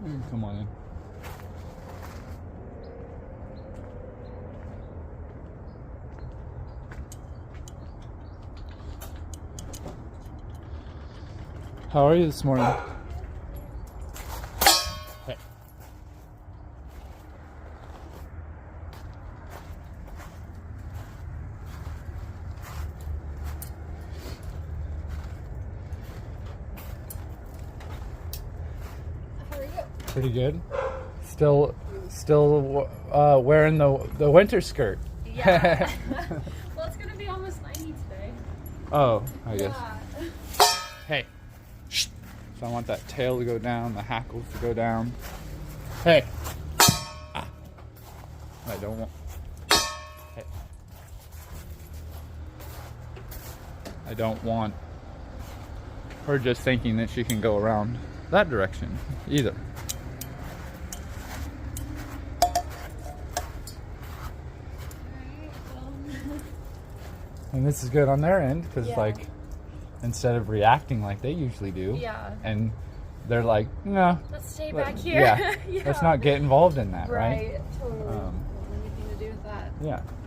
Come on in. How are you this morning? Hey. How are you? Pretty good. Still wearing the winter skirt. Yeah. Well, it's gonna be almost 90 today. Oh, I guess. Yeah. Hey. Shh. So I want that tail to go down, the hackles to go down. Hey. Ah. I don't want. Hey. I don't want her just thinking that she can go around that direction either. And this is good on their end because, Yeah. like, instead of reacting like they usually do, Yeah. and they're like, no, Let's stay back here. yeah, Yeah. let's not get involved in that, right? Right. Totally. Don't want anything to do with that.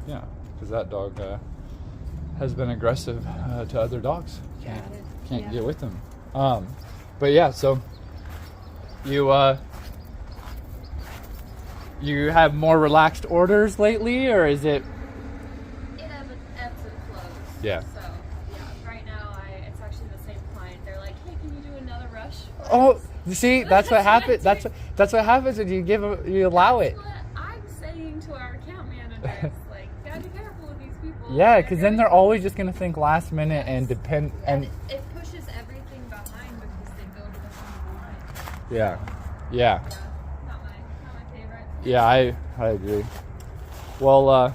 Yeah, because that dog has been aggressive to other dogs. Can't Yeah. get with them. But yeah, so you you have more relaxed orders lately, or is it? It ebbs and flows. Yeah. So yeah, right now it's actually the same client. They're like, hey, can you do another rush? Oh, you see, that's what That's what I happens. do. That's what happens when you allow it. That's what I'm saying to our account managers. Like, gotta be careful with these people. Yeah, because then they're always just gonna think last minute and depend And and it pushes everything behind because they go to the front of the line. yeah. Yeah, not my favorite. Yeah, I agree. Well,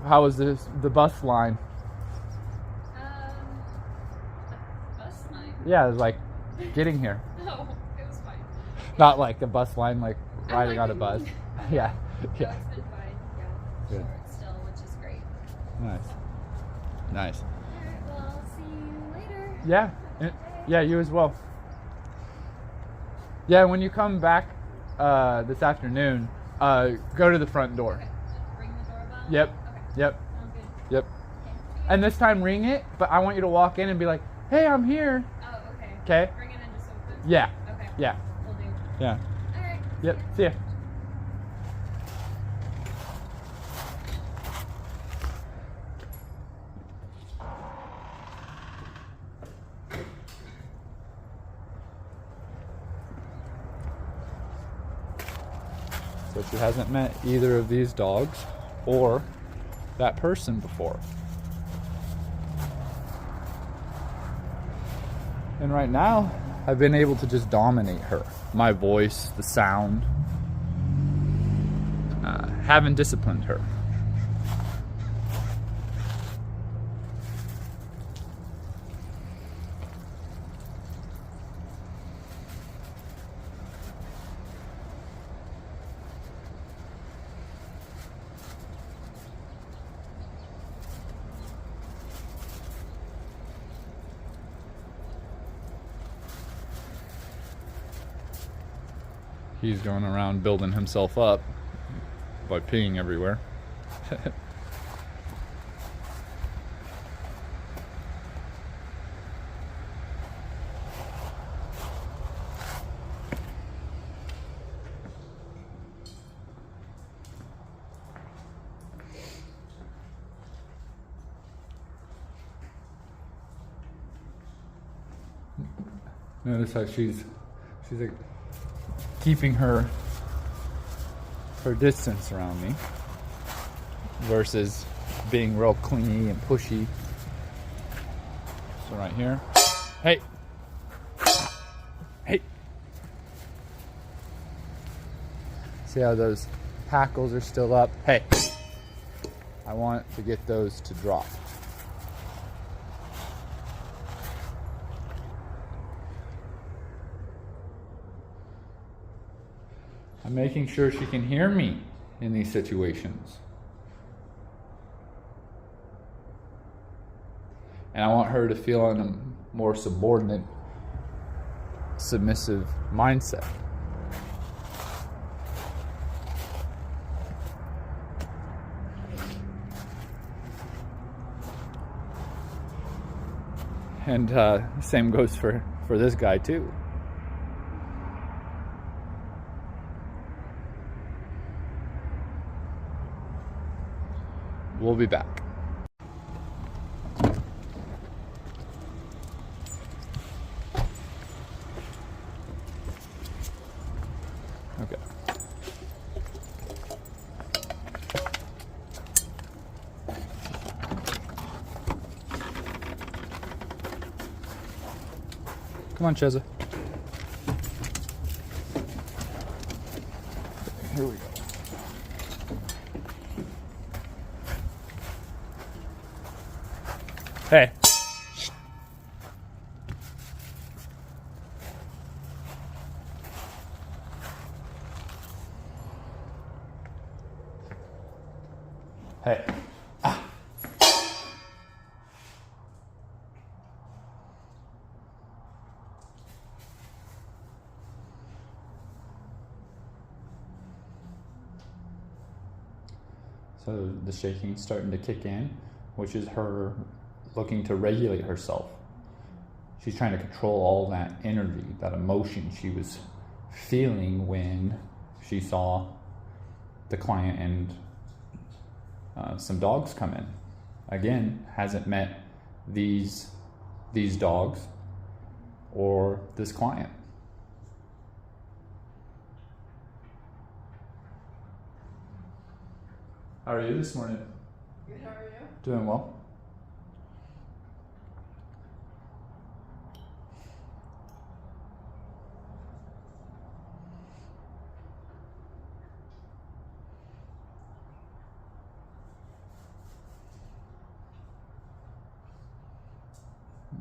how was the bus line? The bus line. Yeah, it was like getting here. No, it was fine. Not like a bus line, like I riding like on a it. bus. Yeah, No, yeah. it's been fine. Yeah, Good. short still, which is great. Nice. Alright, well, I'll see you later. Yeah, yeah, you as well. Yeah, when you come back this afternoon, go to the front door. Okay. Ring the doorbell? Yep, Okay. yep, Sounds good. yep. Okay. And this time ring it, but I want you to walk in and be like, hey, I'm here. Oh, okay. Okay? Bring it in just open? Yeah, Okay. yeah, Will do. yeah. Alright. Yep, see ya. So she hasn't met either of these dogs or that person before. And right now, I've been able to just dominate her. My voice, the sound. Haven't disciplined her. He's going around building himself up by peeing everywhere. Notice how she's like keeping her distance around me versus being real clingy and pushy. So right here, hey, hey. See how those hackles are still up? Hey, I want to get those to drop. I'm making sure she can hear me in these situations. And I want her to feel in a more subordinate, submissive mindset. And same goes for this guy too. We'll be back. Okay. Come on, Cheza. Here we go. Hey. Hey. Ah. So the shaking's starting to kick in, which is her looking to regulate herself. She's trying to control all that energy, that emotion she was feeling when she saw the client and some dogs come in. Again, hasn't met these dogs or this client. How are you this morning? Good, how are you? Doing well.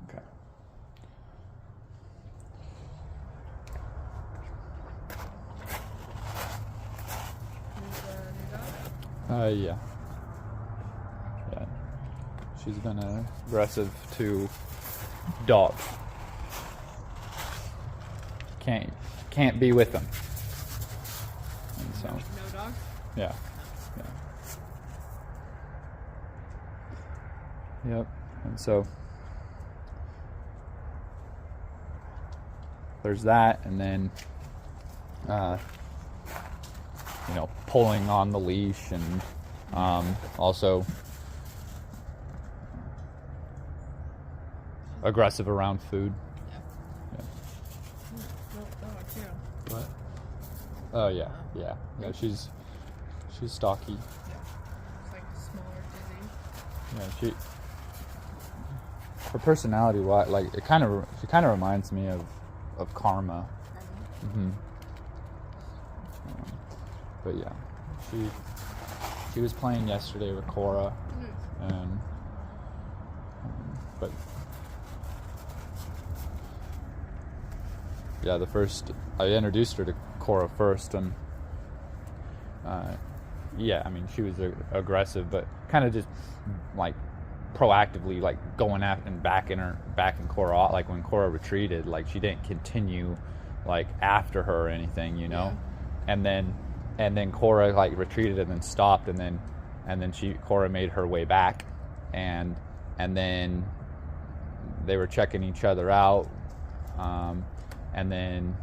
Okay. Yeah. Yeah. She's been aggressive to dogs. Can't be with them. And so. No dogs? Yeah. Yeah. Yep. And so there's that, and then pulling on the leash, and also aggressive around food. Yeah. No dogs, yeah. What? Oh yeah. She's stocky. Yeah. It's like smaller, dizzy. Yeah, her personality, like she kind of reminds me of Karma. Mm-hmm. But yeah, she was playing yesterday with Cora, and but yeah, I introduced her to Cora first, and yeah, I mean, she was aggressive, but kind of just like proactively like going after and backing Cora off. Like when Cora retreated, like she didn't continue like after her or anything, Yeah. and then Cora like retreated and then stopped, and then Cora made her way back, and then they were checking each other out, and then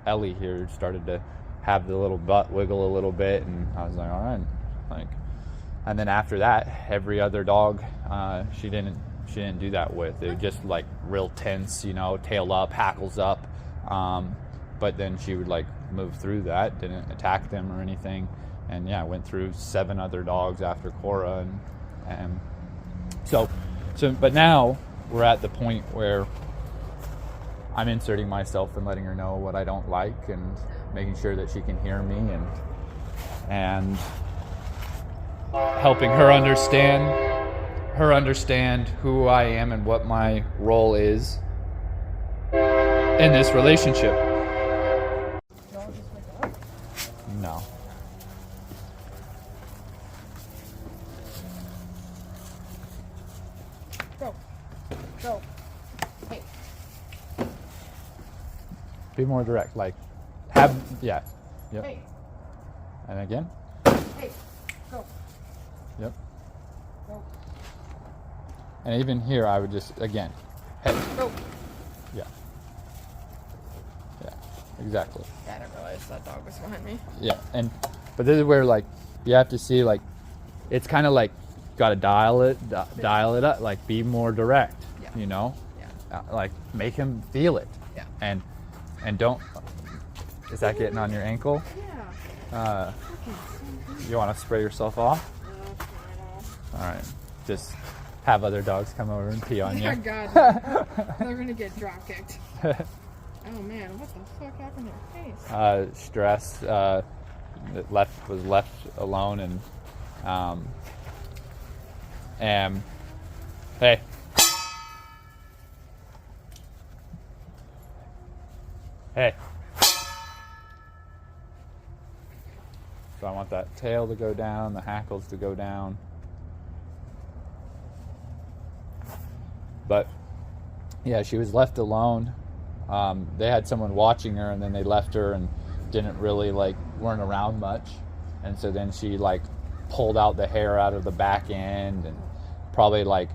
Ellie here started to have the little butt wiggle a little bit, and I was like, all right, like, and then after that, every other dog she didn't do that with. It was just like real tense, tail up, hackles up, but then she would like move through that, didn't attack them or anything, and yeah, went through 7 other dogs after Cora, and so but now we're at the point where I'm inserting myself and letting her know what I don't like, and making sure that she can hear me, and helping her understand who I am and what my role is in this relationship. Y'all just wake up? No. Go. Hey. Be more direct. Like, yeah. Yep. Hey. And again. Hey. Go. Yep. Go. And even here, I would just, again, hey. Oh. Yeah. Yeah, exactly. Yeah, I didn't realize that dog was behind me. Yeah, but this is where, like, you have to see, like, it's kind of like, got to dial it up, like, be more direct, you know? Yeah. Like, make him feel it. Yeah. And don't, is that getting on your ankle? Yeah. You want to spray yourself off? No, All right. Just have other dogs come over and pee on I you. got it. They're gonna get drop kicked. Oh man, what the fuck happened to your face? Stress. Was left alone and hey. Hey. So I want that tail to go down, the hackles to go down. But yeah, she was left alone. They had someone watching her, and then they left her and didn't really, like, weren't around much. And so then she, like, pulled out the hair out of the back end and probably, like,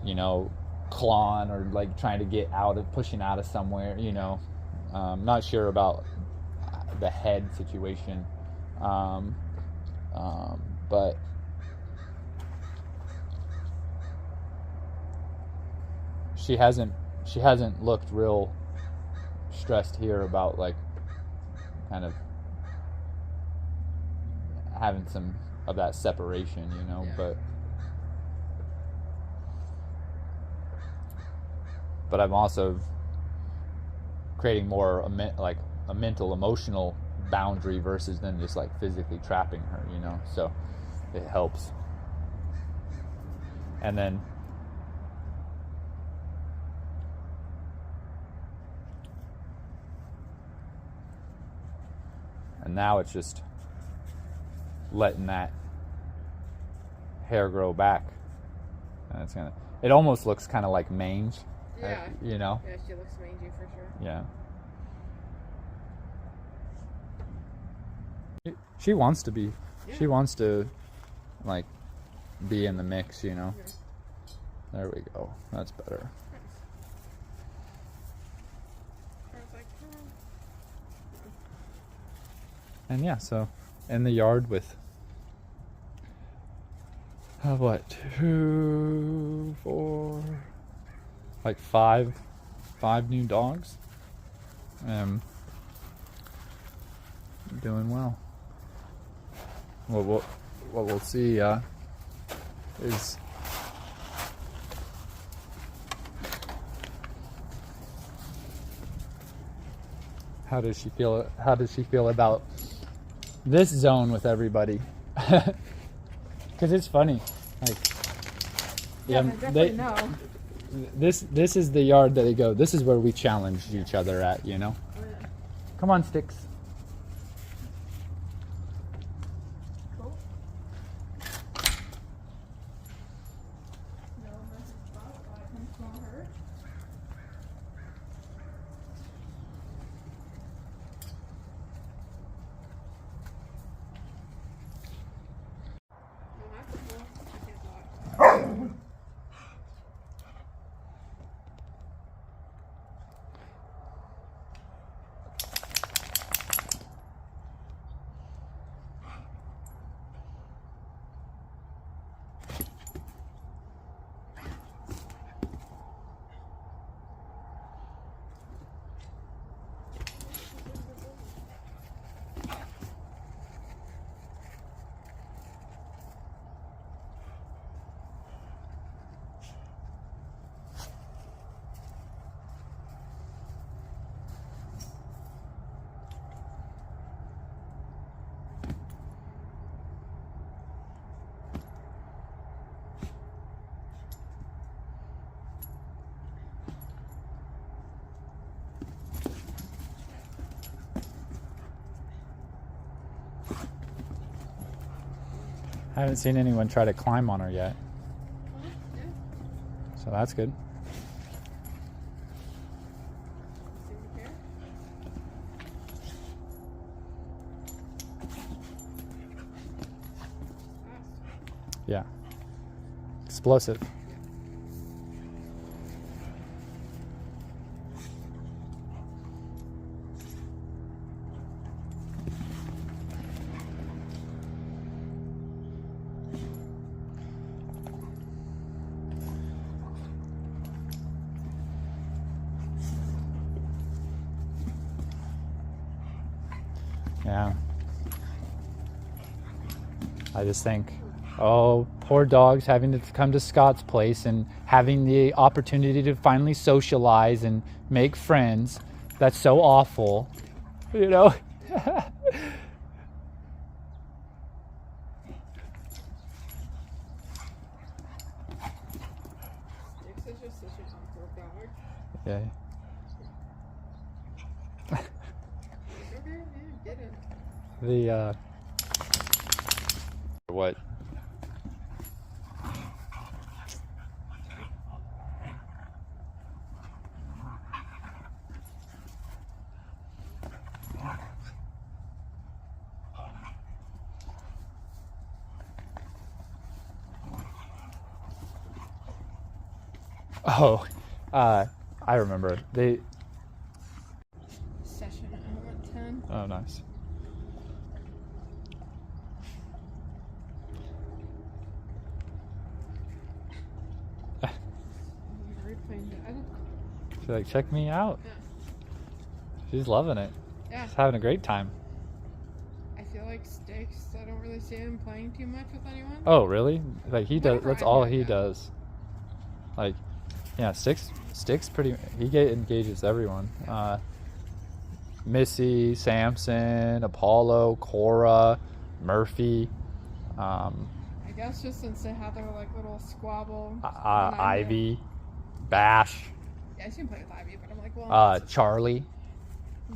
you know, clawing or, like, trying to get out of, pushing out of somewhere, you know. Not sure about the head situation. But she hasn't looked real stressed here about, like, kind of having some of that separation, you know. Yeah. But I'm also creating more a mental, emotional boundary versus than just, like, physically trapping her, you know. So it helps. And then now it's just letting that hair grow back, and it almost looks kind of like mange. Yeah. You know. Yeah, she looks mangy for sure. Yeah. She wants to be. Yeah. She wants to, like, be in the mix, you know. Okay. There we go. That's better. I was like, And yeah, so in the yard with what, 2, 4, like five new dogs. Doing well. What we'll see is how does she feel about this zone with everybody? Because it's funny, like, yeah, I definitely know. This is the yard that they go. This is where we challenge each other at, you know. Oh, yeah. Come on, Sticks. Cool. No message about why I can smell her. No, that's cool. I can't talk. I haven't seen anyone try to climb on her yet, Yeah. so that's good. See you here. Yeah. Explosive. Yeah. I just think, oh, poor dogs having to come to Scott's place and having the opportunity to finally socialize and make friends. That's so awful, you know? Sticks is just such a comfort dog. Yeah. Okay, yeah, get it. The, what? Oh, I remember. Session at 10. Oh, nice. Replaying Dad. She's like, check me out. Yeah. She's loving it. Yeah. She's having a great time. I feel like Sticks, I don't really see him playing too much with anyone. Oh, really? Like he does. Whenever That's I all hear he that. does. Like, yeah, Sticks pretty. Engages everyone. Missy, Samson, Apollo, Cora, Murphy, I guess just since they have their like little squabble. when I'm there. Ivy, Bash, Yeah, I seen play with Ivy, but I'm like, well. Charlie.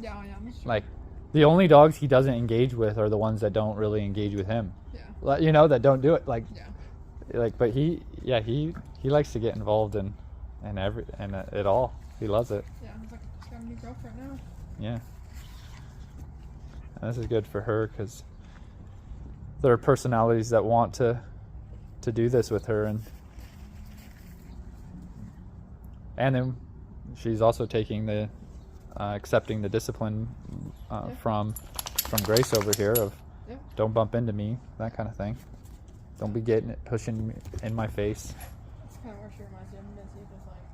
Yeah, that's true. Like, the only dogs he doesn't engage with are the ones that don't really engage with him. Yeah. You know, that don't do it. Like, Yeah. but he likes to get involved in it all. He loves it. Yeah, I was like, I just got a new girlfriend now. Yeah. And this is good for her because there are personalities that want to do this with her, and then she's also taking the accepting the discipline from Grace over here of Yeah. don't bump into me, that kind of thing. Don't be pushing me in my face. That's kind of where she reminds me of Missy, just like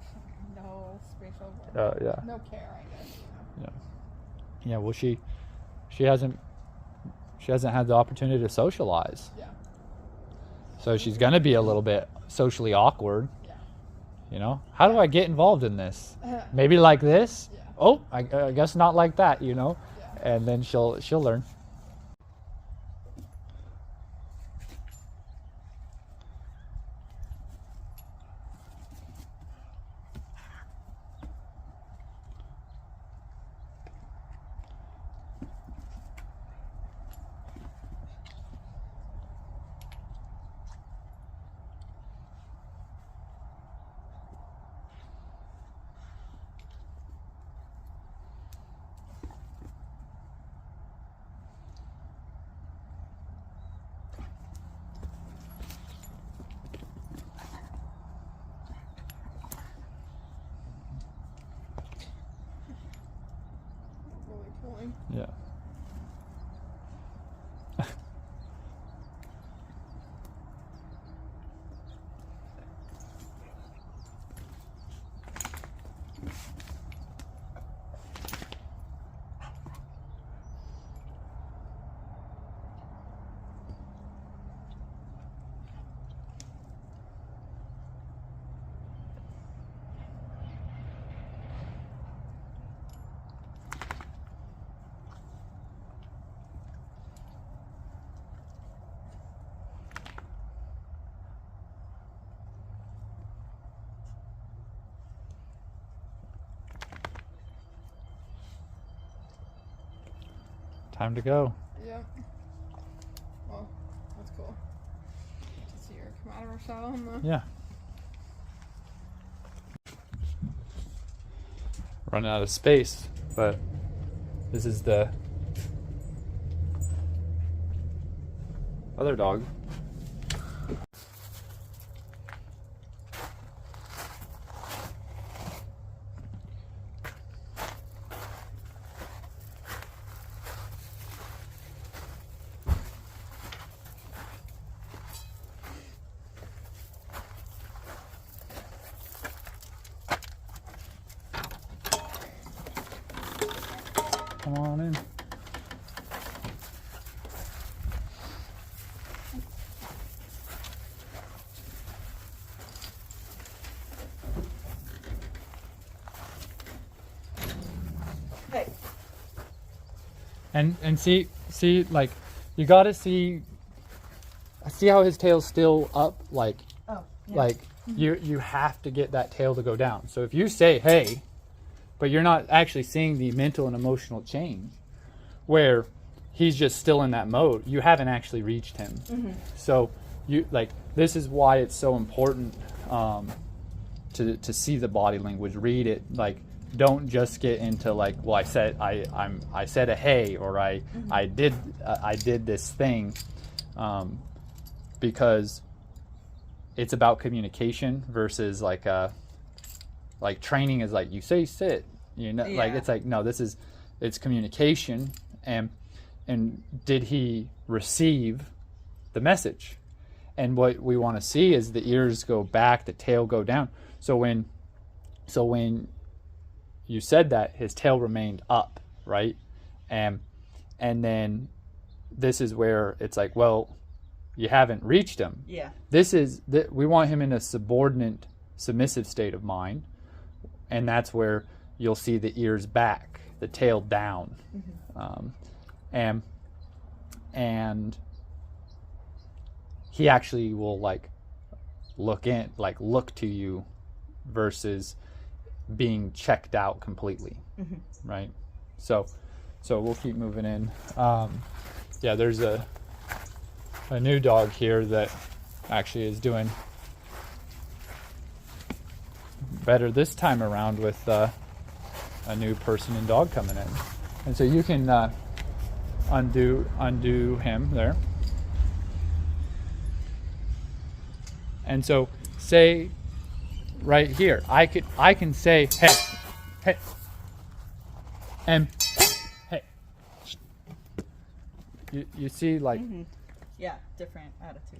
no spatial awareness. Yeah. No care, I guess. You know? Yeah. Yeah. Well, she hasn't had the opportunity to socialize, Yeah. so she's gonna be a little bit socially awkward. Yeah. You know, how do I get involved in this? Maybe like this. Yeah. Oh, I guess not like that. You know, Yeah. and then she'll learn. Really pulling. Yeah. Time to go. Yeah. Well, that's cool. To see her come out of her shell and the. Yeah. Running out of space, but this is the other dog. Come on in. And see, like, you gotta see how his tail's still up, like, like you have to get that tail to go down. So if you say, hey, but you're not actually seeing the mental and emotional change, where he's just still in that mode, you haven't actually reached him. So this is why it's so important to see the body language, read it. Like, don't just get into like, well, I said a hey, or I did this thing, because it's about communication versus like training is like, you say sit, like, it's like, no, it's communication, and did he receive the message? And what we want to see is the ears go back, the tail go down. So when you said that, his tail remained up, right? And then this is where it's like, well, you haven't reached him. Yeah. We want him in a subordinate, submissive state of mind, and that's where you'll see the ears back, the tail down, and he actually will like look to you versus being checked out completely, right? So we'll keep moving in. There's a new dog here that actually is doing better this time around with a new person and dog coming in, and so you can undo him there. And so say right here, I can say hey, and hey. You see, like, yeah, different attitude.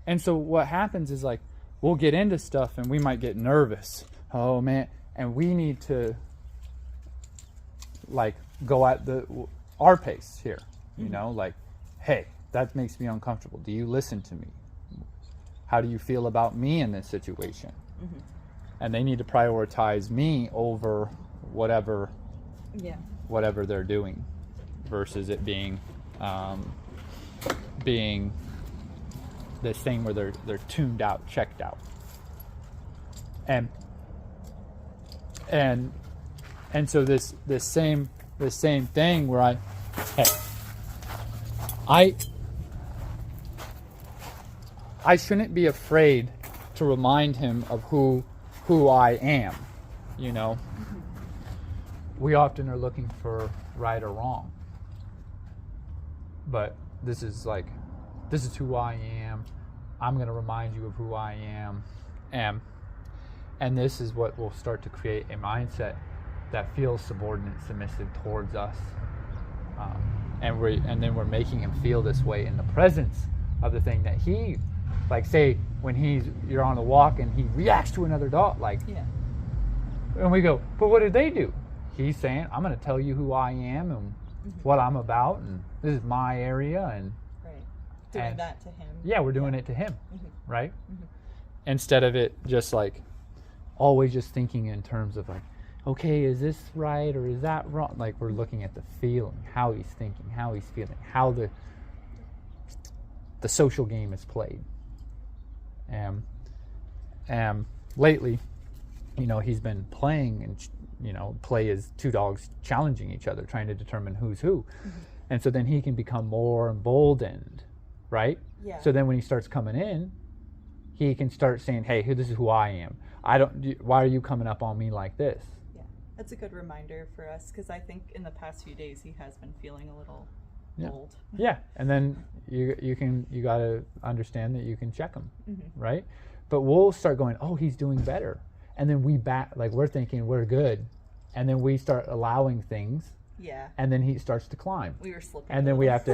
And so what happens is, like, we'll get into stuff and we might get nervous. Oh man, and we need to like go at our pace here. Like, hey, that makes me uncomfortable. Do you listen to me? How do you feel about me in this situation? And they need to prioritize me over whatever they're doing, versus it being this thing where they're tuned out, checked out. And so this same thing where I shouldn't be afraid to remind him of who I am. We often are looking for right or wrong, but this is who I am. I'm going to remind you of who I am, and this is what will start to create a mindset that feels subordinate, submissive towards us, and then we're making him feel this way in the presence of the thing that he, like, say when you're on a walk and he reacts to another dog, like, and we go, but what did they do? He's saying, I'm going to tell you who I am and what I'm about, and this is my area, and doing that to him. Yeah, we're doing it to him, right? Instead of it just like always just thinking in terms of like, okay, is this right or is that wrong? Like, we're looking at the feeling, how he's thinking, how he's feeling, how the social game is played. Lately, he's been playing, and play is two dogs challenging each other, trying to determine who's who. And so then he can become more emboldened, right? Yeah. So then when he starts coming in, he can start saying, hey, this is who I am. Why are you coming up on me like this? Yeah, that's a good reminder for us, because I think in the past few days he has been feeling a little old. Yeah, and then you got to understand that you can check him, right? But we'll start going, oh, he's doing better. And then we're thinking we're good. And then we start allowing things. Yeah. And then he starts to climb. We were slipping. And then we have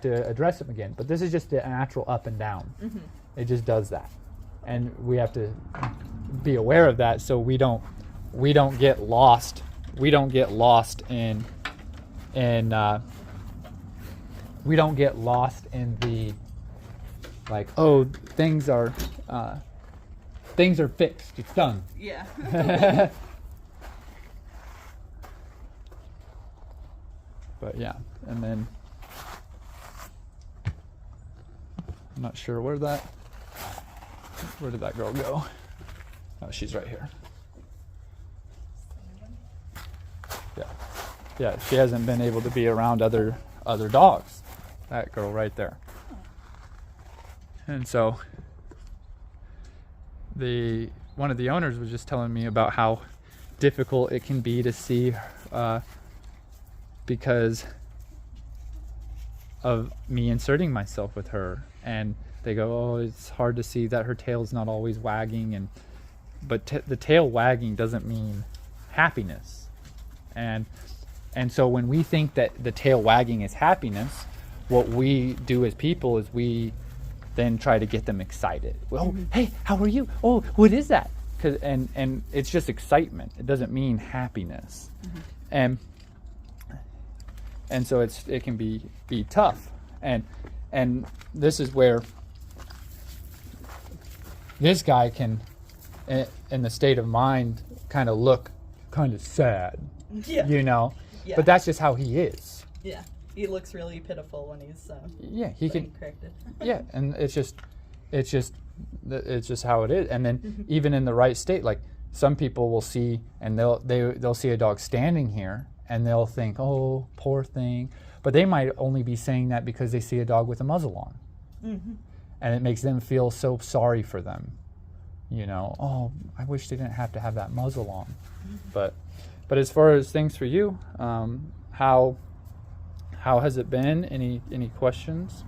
to address him again. But this is just a natural up and down. It just does that. And we have to be aware of that so we don't get lost. We don't get lost in the like, oh, things are fixed. It's done. Yeah. But yeah, and then I'm not sure where did that girl go? Oh, she's right here. Yeah, she hasn't been able to be around other dogs. That girl right there. And so one of the owners was just telling me about how difficult it can be to see because of me inserting myself with her. And they go, oh, it's hard to see that her tail's not always wagging, but the tail wagging doesn't mean happiness. And so when we think that the tail wagging is happiness, what we do as people is we then try to get them excited. Well, hey, how are you? Oh, what is that? And it's just excitement. It doesn't mean happiness. And so it can be tough. And this is where this guy can, in the state of mind, kind of look kind of sad. Yeah. You know? Yeah. But that's just how he is. Yeah. He looks really pitiful when he's he can corrected. Yeah, and it's just how it is. And then even in the right state, like some people will see and they'll see a dog standing here and they'll think, oh, poor thing. But they might only be saying that because they see a dog with a muzzle on. And it makes them feel so sorry for them. You know, oh, I wish they didn't have to have that muzzle on. But as far as things for you, how has it been? Any questions?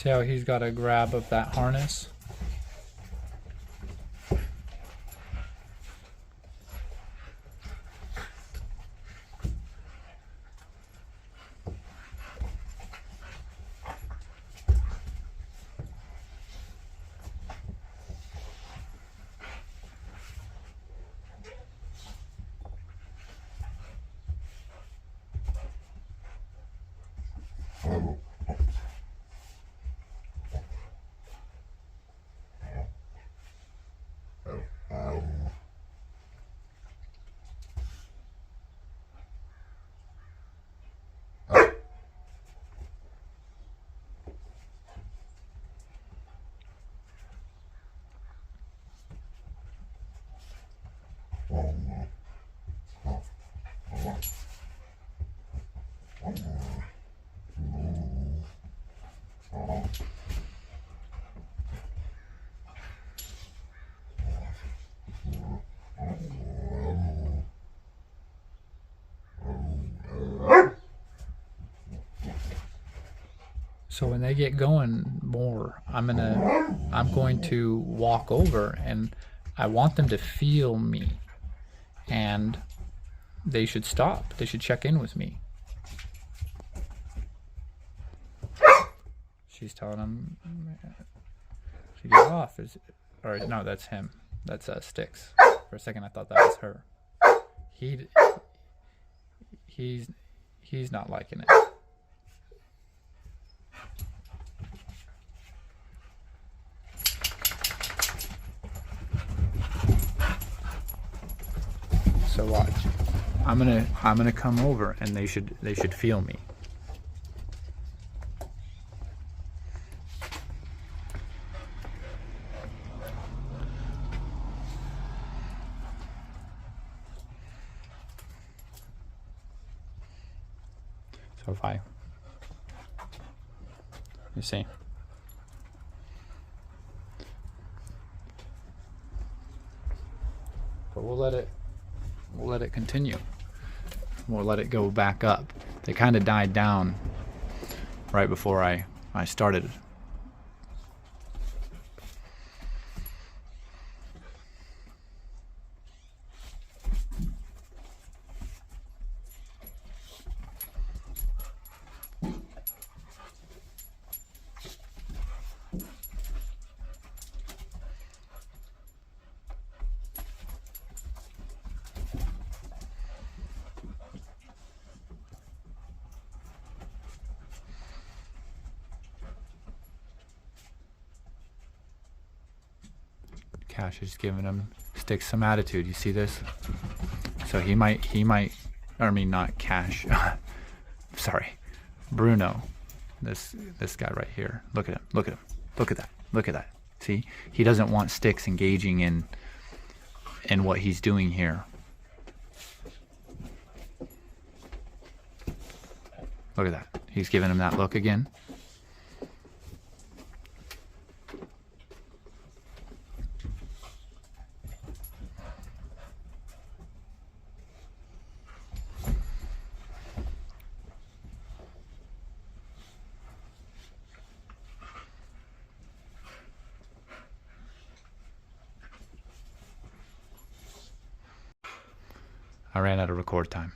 See how he's got a grab of that harness? So when they get going more, I'm going to walk over, and I want them to feel me, and they should stop. They should check in with me. She's telling him, she get off. Or no, that's him. That's Sticks. For a second, I thought that was her. He's not liking it. So watch. I'm gonna come over, and they should feel me. So if you see. But we'll let it continue. We'll let it go back up. They kind of died down right before I started. Cash is giving him Sticks some attitude. You see this? So he might, I mean not Cash. Sorry, Bruno. This guy right here. Look at him. Look at him. Look at that. Look at that. See, he doesn't want Sticks engaging in what he's doing here. Look at that. He's giving him that look again. I ran out of record time.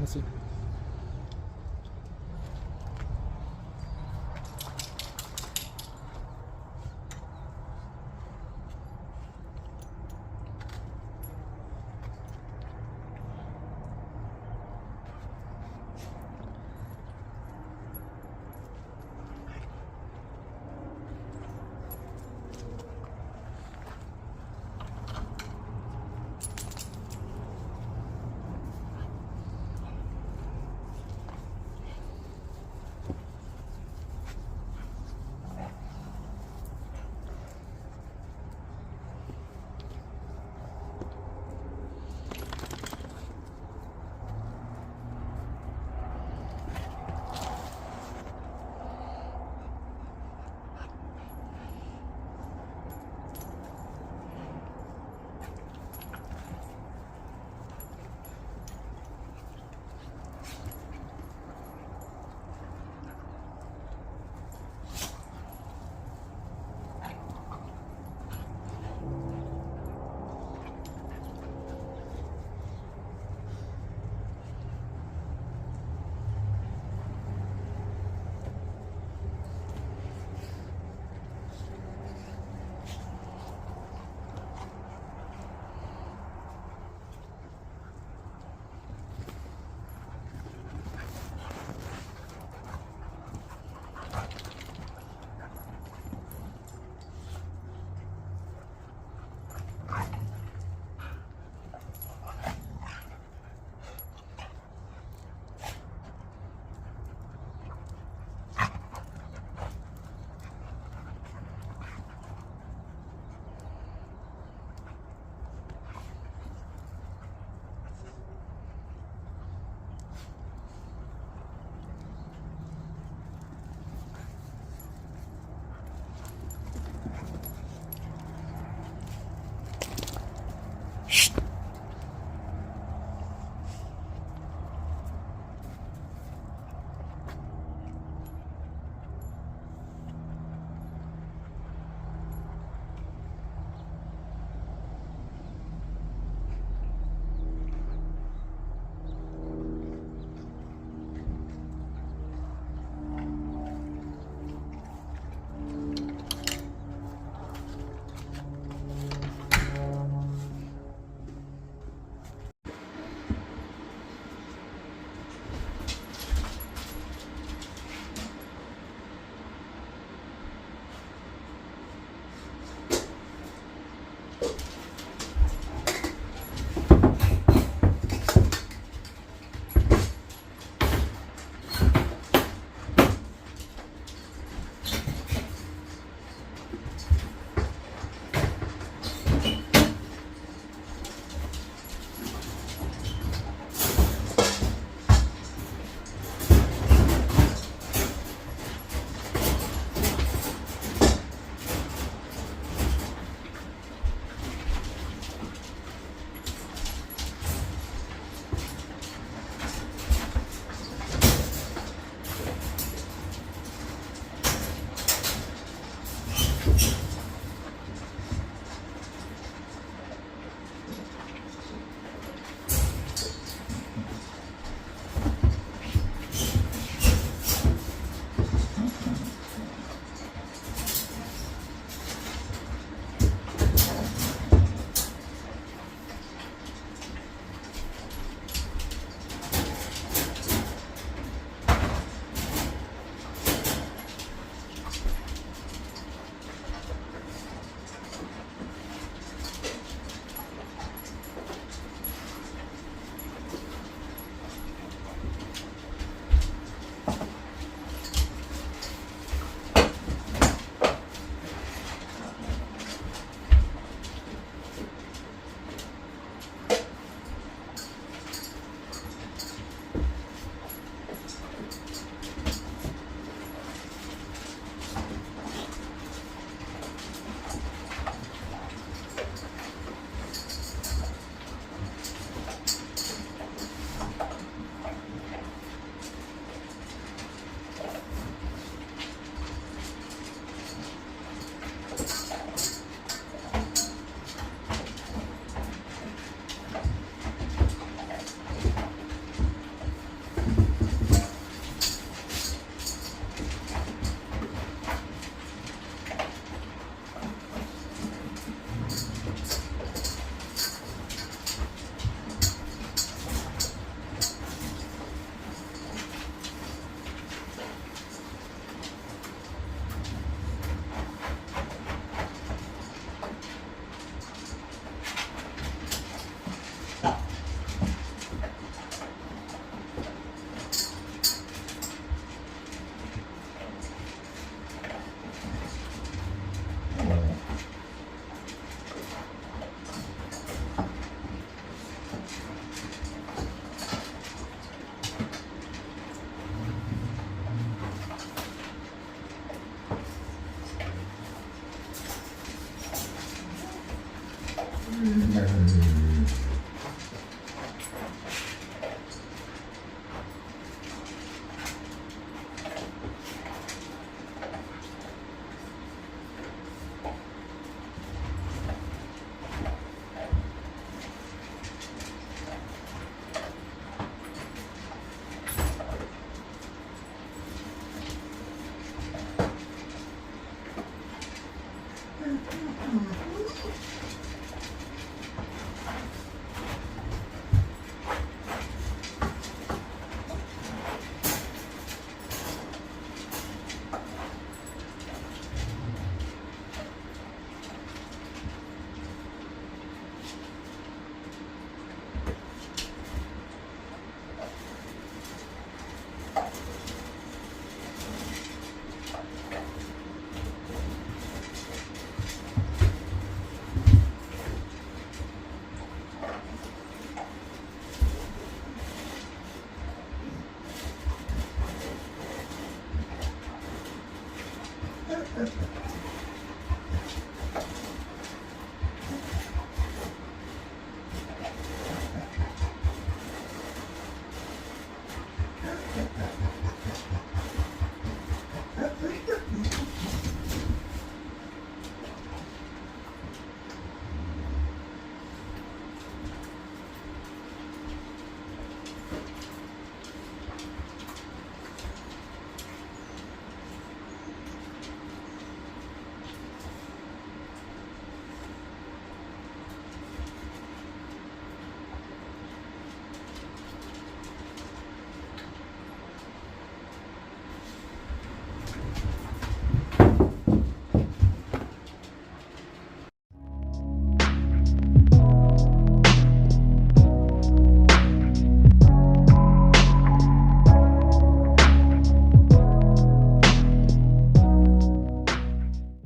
Let's see. Peace.